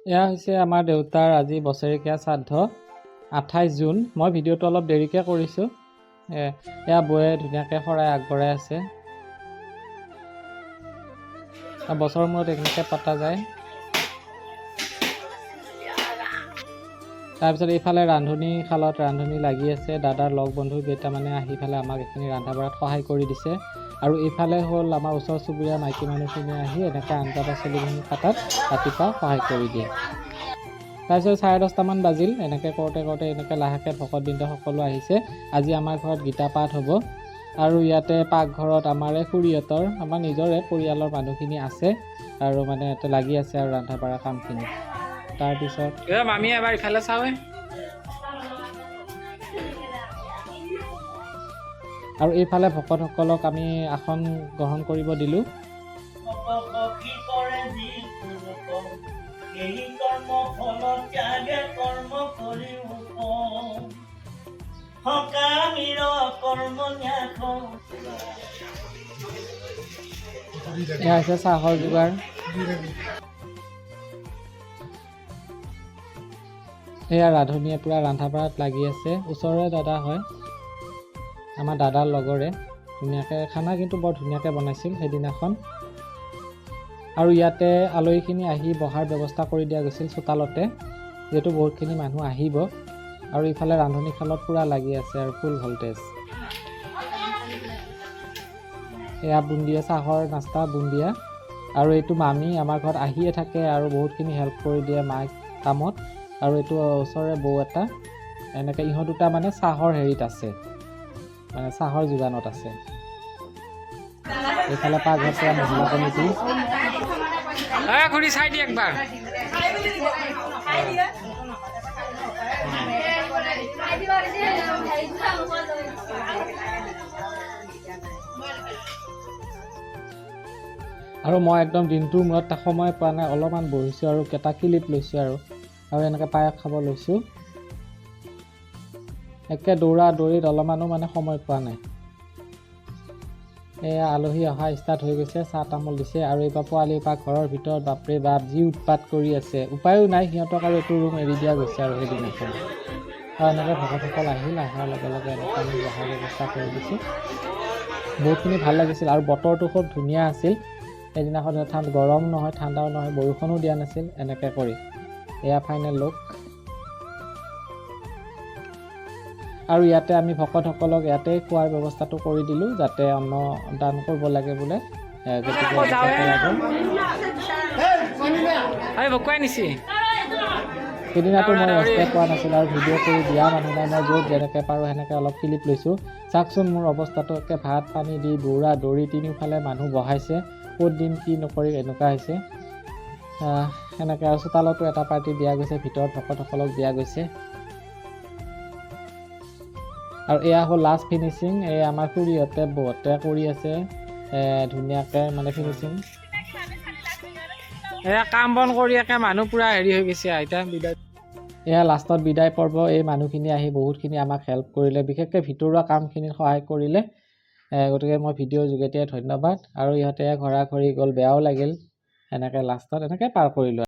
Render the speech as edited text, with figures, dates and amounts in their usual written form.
এয়া হৈছে আমাৰ দেউতাৰ আজি বছৰেকীয়া শ্ৰাদ্ধ 28 জুন। মই ভিডিঅ'টো অলপ দেৰিকৈ কৰিছোঁ। এয়া বৌয়ে ধুনীয়াকৈ শৰাই আগবঢ়াই আছে। বছৰৰ মূৰত এনেকৈ পতা যায়। তাৰপিছত এইফালে ৰান্ধনীশালত ৰান্ধনী লাগি আছে। দাদাৰ লগ বন্ধু কেইটামানে আহি পেলাই আমাক এইখিনি ৰন্ধা বঢ়াত সহায় কৰি দিছে। আৰু এইফালে হ'ল আমাৰ ওচৰ চুবুৰীয়া মাইকী মানুহখিনি আহি এনেকৈ আঞ্জা পাচলিখিনি কাটাত ৰাতিপুৱা সহায় কৰি দিয়ে। তাৰপিছত 10:30মান বাজিল। এনেকৈ কৰোঁতে এনেকৈ লাহেকৈ ভকতবৃন্দ সকলো আহিছে। আজি আমাৰ ঘৰত গীতা পাঠ হ'ব। আৰু ইয়াতে পাকঘৰত আমাৰে খুৰীহঁতৰ আমাৰ নিজৰে পৰিয়ালৰ মানুহখিনি আছে আৰু মানে ইয়াতে লাগি আছে আৰু ৰন্ধা বঢ়া কামখিনি। তাৰপিছত আমি এবাৰ ইফালে চাওঁৱে। আৰু এইফালে ভকতসকলক আমি আসন গ্ৰহণ কৰিব দিলোঁ। এয়া হৈছে চাহৰ যোগাৰ। এয়া ৰান্ধনীয়ে পূৰা ৰন্ধা বঢ়াত লাগি আছে। ওচৰৰে দাদা হয়, আমাৰ দাদাৰ লগৰে। ধুনীয়াকৈ খানা কিন্তু বৰ ধুনীয়াকৈ বনাইছিল সেইদিনাখন। আৰু ইয়াতে আলহীখিনি আহি বহাৰ ব্যৱস্থা কৰি দিয়া গৈছিল চোতালতে, যিহেতু বহুতখিনি মানুহ আহিব। আৰু ইফালে ৰান্ধনীশালত পূৰা লাগি আছে আৰু ফুল ভল্টেজ। এয়া বুন্দিয়া, চাহৰ নাস্তা বুন্দিয়া। আৰু এইটো মামী আমাৰ ঘৰত আহিয়ে থাকে আৰু বহুতখিনি হেল্প কৰি দিয়ে মাক কামত। আৰু এইটো ওচৰৰে বৌ এটা। এনেকৈ ইহঁত দুটা মানে চাহৰ হেৰিত আছে, মানে চাহৰ যোগানত আছে। এইফালে পাকঘৰত পৰা মহিলা কমিটি। চাই দিয়ে একবাৰ। আৰু মই একদম দিনটোৰ মূৰত সময় পোৱা নাই, অলপমান বহিছোঁ আৰু এটা ক্লিপ লৈছোঁ আৰু এনেকৈ পায়স খাব লৈছোঁ। একে দৌৰা দৌৰিত অলপমানো মানে সময় পোৱা নাই। এয়া আলহী অহা ষ্টাৰ্ট হৈ গৈছে, চাহ তামোল দিছে। আৰু এইবাৰ পোৱালিৰ পৰা ঘৰৰ ভিতৰত বাপৰে বাপ যি উৎপাত কৰি আছে। উপায়ো নাই, সিহঁতক আৰু এইটো ৰুম এৰি দিয়া গৈছে আৰু সেইদিনাখন। আৰু এনেকৈ ভকতসকল আহিল, অহাৰ লগে লগে এনেকৈ আমি বহাৰ ব্যৱস্থা কৰি দিছোঁ। বহুতখিনি ভাল লাগিছিল আৰু বতৰটো খুব ধুনীয়া আছিল সেইদিনাখন। গৰম নহয়, ঠাণ্ডাও নহয়, বৰষুণো দিয়া নাছিল। এনেকৈ কৰি এয়া ফাইনেল লুক। আৰু ইয়াতে আমি ভকতসকলক ইয়াতে খোৱাৰ ব্যৱস্থাটো কৰি দিলোঁ, যাতে অন্ন দান কৰিব লাগে বোলে। গতিকে সেইদিনাটো মই ৰাস্তাই পোৱা নাছিলোঁ আৰু ভিডিঅ' কৰি দিয়া মানুহ নাই। মই য'ত যেনেকৈ পাৰোঁ সেনেকৈ অলপ ক্লিপ লৈছোঁ। চাওকচোন মোৰ অৱস্থাটো। একে ভাত পানী দি দৌৰা দৌৰি, তিনিওফালে মানুহ বহাইছে, ক'ত দিম কি নকৰিম এনেকুৱা হৈছে। সেনেকৈ আৰু চোতালতো এটা পাৰ্টি দিয়া গৈছে, ভিতৰত ভকতসকলক দিয়া গৈছে। আৰু এয়া হ'ল লাষ্ট ফিনিচিং। এই আমাৰ খুৰীহঁতে বৌহঁতে কৰি আছে ধুনীয়াকৈ মানে ফিনিচিং। এয়া কাম বন কৰি একে মানুহ পূৰা হেৰি হৈ গৈছে। এতিয়া বিদায়, এয়া লাষ্টত বিদায় পৰ্ব। এই মানুহখিনি আহি বহুতখিনি আমাক হেল্প কৰিলে, বিশেষকৈ ভিতৰুৱা কামখিনিত সহায় কৰিলে। গতিকে মই ভিডিঅ'ৰ যোগেদিয়ে ধন্যবাদ। আৰু ইহঁতে ঘৰা ঘৰি গ'ল, বেয়াও লাগিল। এনেকৈ লাষ্টত এনেকৈ পাৰ কৰিলোঁ।